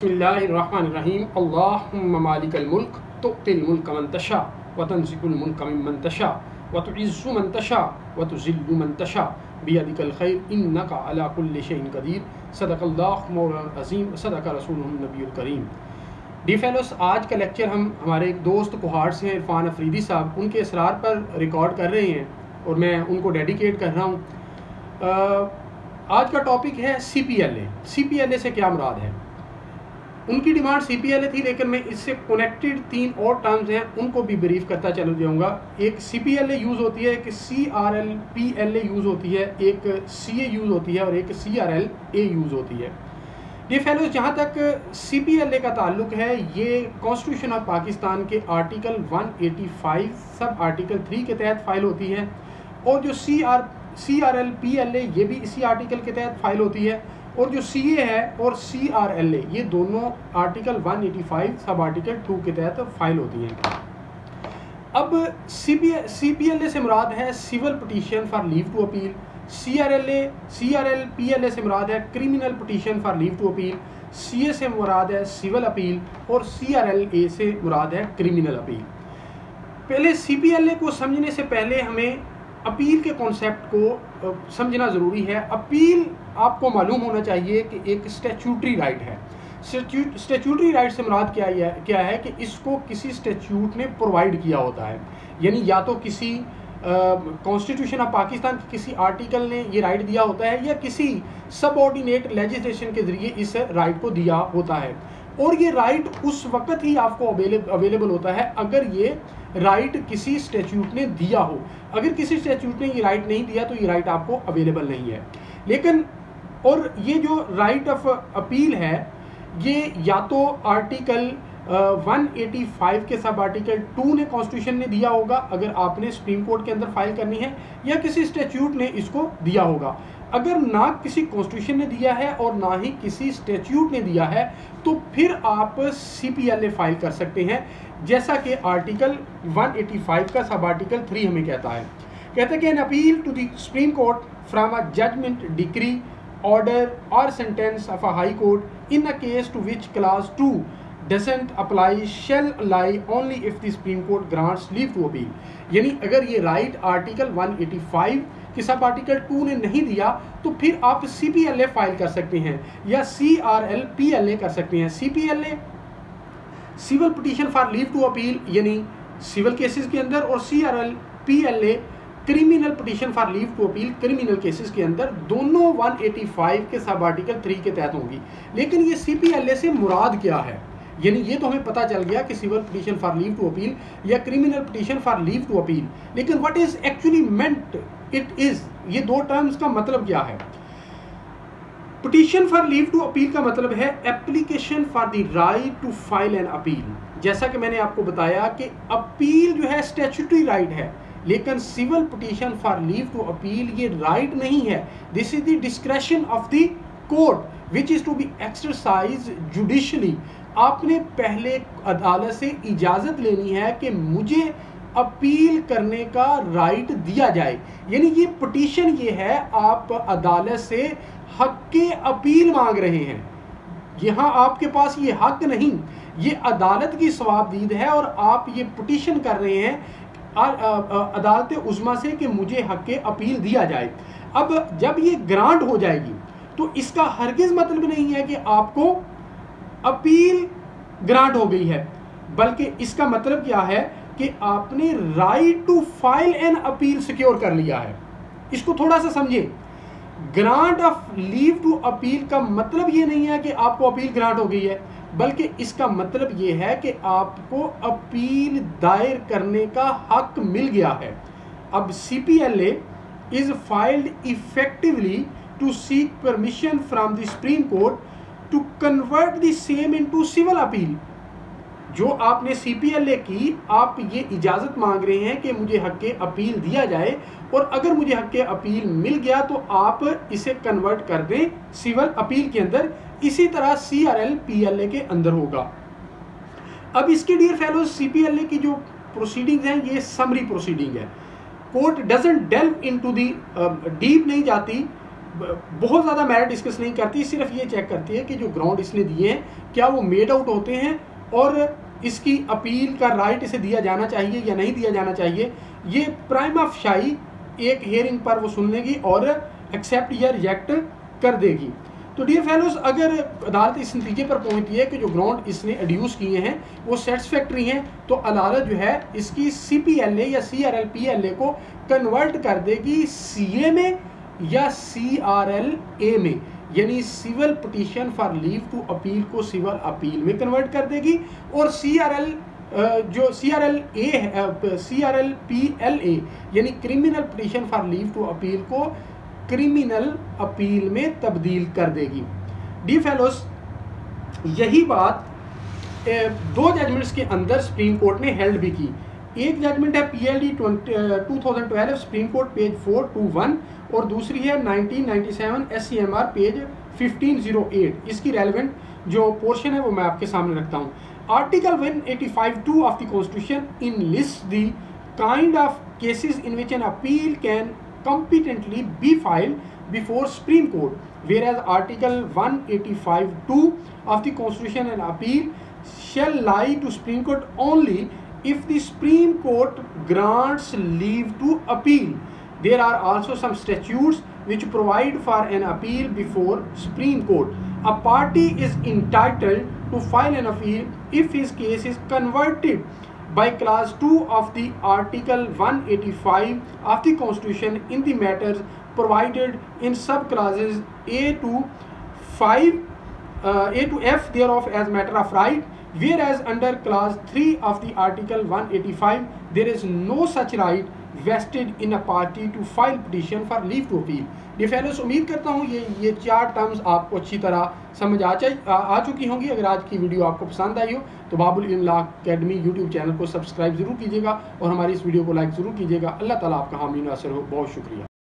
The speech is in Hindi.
बिस्मिल्लाहिर्रहमानिर्रहीम। अल्लाहुम्मा मालिकल मुल्क तुअतिल मुल्क मन तशा व तंज़िउल मुल्क मिम्मन तशा व तुइज़्ज़ु मन तशा व तुज़िल्लु मन तशा बियदिकल खैर इन्नका अला कुल्लि शैइन क़दीर। सदक़ल्लाहु मौलाना अज़ीम, सदक़ रसूलुहुन नबियुल करीम। डी फेलोस, आज का लेक्चर हम हमारे एक दोस्त कोहाट से हैं, इरफान अफरीदी साहब, उनके इसरार पर रिकॉर्ड कर रहे हैं और मैं उनको डेडिकेट कर रहा हूँ। आज का टॉपिक है CPLA। CPLA से क्या मुराद है? उनकी डिमांड CPLA थी, लेकिन मैं इससे कनेक्टेड 3 और टर्म्स हैं उनको भी ब्रीफ करता चल जाऊंगा। एक CPLA यूज़ होती है, एक CRLPLA यूज़ होती है, एक CA यूज़ होती है और एक CRLA यूज़ होती है। ये फेलोज, जहाँ तक CPLA का ताल्लुक है, ये कॉन्स्टिट्यूशन ऑफ पाकिस्तान के आर्टिकल 185 सब आर्टिकल 3 के तहत फाइल होती है और जो CRLPLA ये भी इसी आर्टिकल के तहत फाइल होती है और जो CA है और CRLA ये दोनों आर्टिकल 185 सब आर्टिकल 2 के तहत फाइल होती हैं। अब CPLA से मुराद है civil petition for leave to appeal, CRLPLA से मुराद है criminal petition for leave to appeal, CA से मुराद है सिविल अपील और CRLA से मुराद है क्रिमिनल अपील। पहले CPLA को समझने से पहले हमें अपील के कॉन्सेप्ट को समझना ज़रूरी है। अपील आपको मालूम होना चाहिए कि एक स्टैट्यूटरी राइट है। स्टैट्यूटरी राइट से मुराद क्या है कि इसको किसी स्टैट्यूट ने प्रोवाइड किया होता है, यानी या तो किसी कॉन्स्टिट्यूशन ऑफ पाकिस्तान के किसी आर्टिकल ने ये राइट दिया होता है या किसी सबऑर्डिनेट लेजिस्लेशन के ज़रिए इस राइट को दिया होता है और ये राइट उस वक्त ही आपको अवेलेबल होता है अगर ये राइट किसी स्टैट्यूट ने दिया हो। अगर किसी स्टैट्यूट ने ये राइट नहीं दिया तो ये राइट आपको अवेलेबल नहीं है। लेकिन और ये जो राइट ऑफ अपील है ये या तो आर्टिकल 185 के सब आर्टिकल 2 ने कॉन्स्टिट्यूशन ने दिया होगा अगर आपने सुप्रीम कोर्ट के अंदर फाइल करनी है, या किसी स्टैट्यूट ने इसको दिया होगा। अगर ना किसी कॉन्स्टिट्यूशन ने दिया है और ना ही किसी स्टैट्यूट ने दिया है तो फिर आप CPLA फाइल कर सकते हैं, जैसा कि आर्टिकल 185 का सब आर्टिकल 3 हमें कहता है कि an appeal to the Supreme Court from a judgment, decree, order और sentence of a High Court in a case to which class 2 doesn't apply shall lie only if the Supreme Court grants leave to appeal। यानी अगर ये राइट आर्टिकल 185 कि सब आर्टिकल 2 ने नहीं दिया तो फिर आप CPLA फाइल कर सकते हैं या CRLPLA कर सकते हैं। CPLA civil petition for leave to appeal यानी सिविल केसेस के अंदर और CRLPLA criminal petition for leave to appeal criminal cases के अंदर, दोनों 185 के सब आर्टिकल 3 के तहत होंगी। लेकिन ये CPLA से मुराद क्या है, यानी ये तो हमें पता चल गया कि civil petition for leave to appeal या criminal petition for leave to appeal, लेकिन what is actually meant it is, ये दो टर्म्स का मतलब क्या है। Petition for leave to appeal का मतलब है application for the right to file an appeal. जैसा कि मैंने आपको बताया कि अपील जो है स्टैट्यूटरी राइट है, लेकिन civil petition for leave to appeal ये राइट नहीं है। This is the discretion of the court which is to be exercise judicially. आपने पहले अदालत से इजाज़त लेनी है कि मुझे अपील करने का राइट दिया जाए, यानी ये पिटीशन ये है, आप अदालत से हक के अपील मांग रहे हैं। यहाँ आपके पास ये हक नहीं, ये अदालत की सवाबदीद है और आप ये पिटीशन कर रहे हैं अदालत उज़्मा से कि मुझे हक के अपील दिया जाए। अब जब ये ग्रांट हो जाएगी तो इसका हरगिज़ मतलब नहीं है कि आपको अपील ग्रांट हो गई है, बल्कि इसका मतलब क्या है कि आपने right to file an appeal secure कर लिया है। इसको थोड़ा सा समझिए। Grant of leave to appeal का मतलब ये नहीं है कि आपको अपील ग्रांट हो गई है, बल्कि इसका मतलब ये है कि आपको अपील दायर करने का हक मिल गया है। अब CPLA is filed effectively to seek permission from the Supreme Court to convert the same into civil appeal. जो आपने CPLA की, आप ये इजाज़त मांग रहे हैं कि मुझे हक के अपील दिया जाए और अगर मुझे हक के अपील मिल गया तो आप इसे कन्वर्ट कर दें सिविल अपील के अंदर। इसी तरह CRLPLA के अंदर होगा। अब इसके डियर फेलोज, CPLA की जो प्रोसीडिंग हैं ये समरी प्रोसीडिंग है। Court doesn't delve into the, deep नहीं जाती बहुत ज़्यादा मेरिट डिस्कस नहीं करती, सिर्फ ये चेक करती है कि जो ग्राउंड इसने दिए हैं क्या वो मेड आउट होते हैं और इसकी अपील का राइट इसे दिया जाना चाहिए या नहीं दिया जाना चाहिए। ये प्राइमा फाई एक हियरिंग पर वो सुन लेगी और एक्सेप्ट या रिजेक्ट कर देगी। तो डियर फेलोज, अगर अदालत इस नतीजे पर पहुंचती है कि जो ग्राउंड इसने एड्यूस किए हैं वो सेटिस्फैक्ट्री हैं, तो अदालत जो है इसकी CPLA या CRL-PLA को कन्वर्ट कर देगी CA में या CRL-A में, यानी civil petition for leave to appeal को सिविल अपील में कन्वर्ट कर देगी, और जो CRL-PLA यानी criminal petition for leave to appeal को क्रिमिनल अपील में तब्दील कर देगी। डी फेलोस, यही बात दो जजमेंट्स के अंदर सुप्रीम कोर्ट ने हेल्ड भी की। एक जजमेंट है PLD 2012 सुप्रीम कोर्ट पेज 421 और दूसरी है 1997 SCMR पेज 1508। इसकी रेलेवेंट जो पोर्शन है वो मैं आपके सामने रखता हूँ। Article 185(2) of the constitution in list the kind of cases in which an appeal can competently be filed before Supreme Court, whereas Article 185(2) of the Constitution and appeal shall lie to Supreme Court only if the Supreme Court grants leave to appeal. There are also some statutes which provide for an appeal before Supreme Court. A party is entitled to file an appeal if his case is converted by clause 2 of the Article 185 of the Constitution in the matters provided in subclauses A to F thereof as matter of right, whereas under clause 3 of the Article 185 there is no such right vested in a party to file petition for leave to appeal. ये फेलोस, उम्मीद करता हूँ ये चार टर्म्स आपको अच्छी तरह समझ आ चुकी होंगी। अगर आज की वीडियो आपको पसंद आई हो तो बाबुल इल्म लॉ अकेडमी यूट्यूब चैनल को सब्सक्राइब जरूर कीजिएगा और हमारी इस वीडियो को लाइक ज़रूर कीजिएगा। अल्लाह ताला आपका हामी नासिर हो। बहुत शुक्रिया।